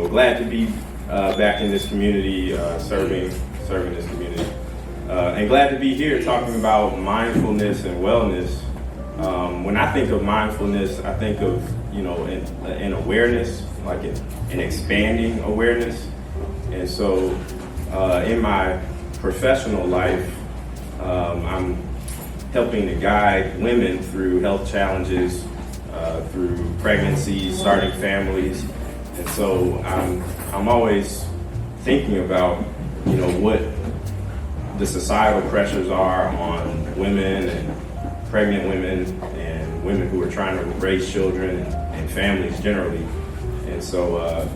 glad to be back in this community, serving this community. And glad to be here talking about mindfulness and wellness. When I think of mindfulness, I think of, an awareness, like an expanding awareness. And so in my professional life, I'm helping to guide women through health challenges, through pregnancies, starting families. And so I'm always thinking about, what the societal pressures are on women and pregnant women and women who are trying to raise children and families generally. And so,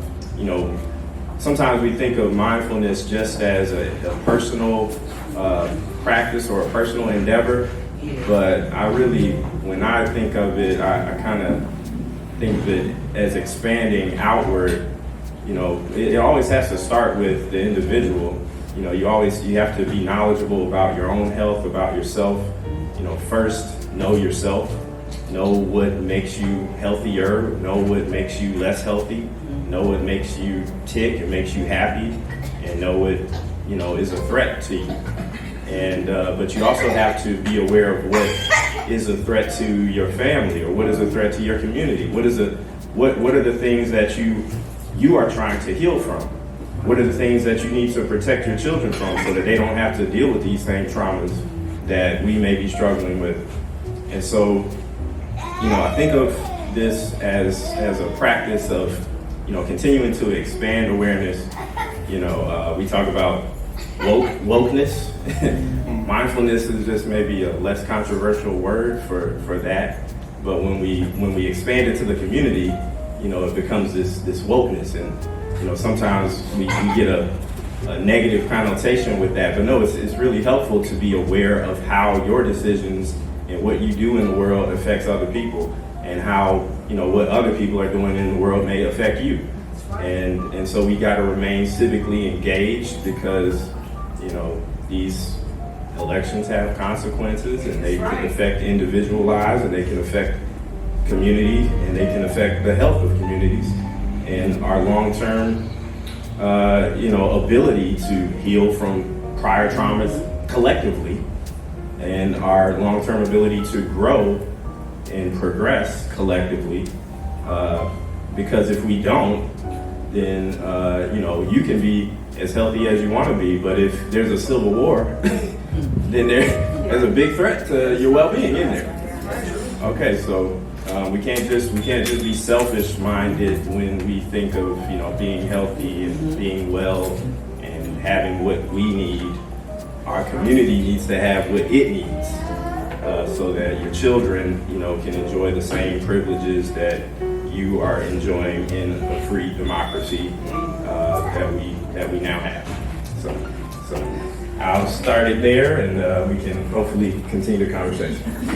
sometimes we think of mindfulness just as a personal practice or a personal endeavor, but when I think of it, I kind of think of it as expanding outward. It always has to start with the individual. You have to be knowledgeable about your own health, about yourself. First, know yourself. Know what makes you healthier. Know what makes you less healthy. Know what makes you tick and makes you happy, and know what is a threat to you. And but you also have to be aware of what is a threat to your family, or what is a threat to your community. What are the things that you are trying to heal from? What are the things that you need to protect your children from, so that they don't have to deal with these same traumas that we may be struggling with? And so, I think of this as a practice of continuing to expand awareness. We talk about wokeness. Mindfulness is just maybe a less controversial word for that. But when we expand it to the community, it becomes this wokeness. And sometimes we get a negative connotation with that. But no, it's really helpful to be aware of how your decisions and what you do in the world affects other people, and how what other people are doing in the world may affect you. And so we got to remain civically engaged, because these elections have consequences, and they can affect individual lives, and they can affect community, and they can affect the health of communities and our long-term ability to heal from prior traumas collectively, and our long-term ability to grow and progress collectively. Because if we don't, then you can be as healthy as you want to be, but if there's a civil war, then there's a big threat to your well-being in there. Okay, so we can't just be selfish-minded when we think of being healthy and being well and having what we need. Our community needs to have what it needs, so that your children can enjoy the same privileges that you are enjoying in a free democracy that we now have. So I'll start it there, and we can hopefully continue the conversation.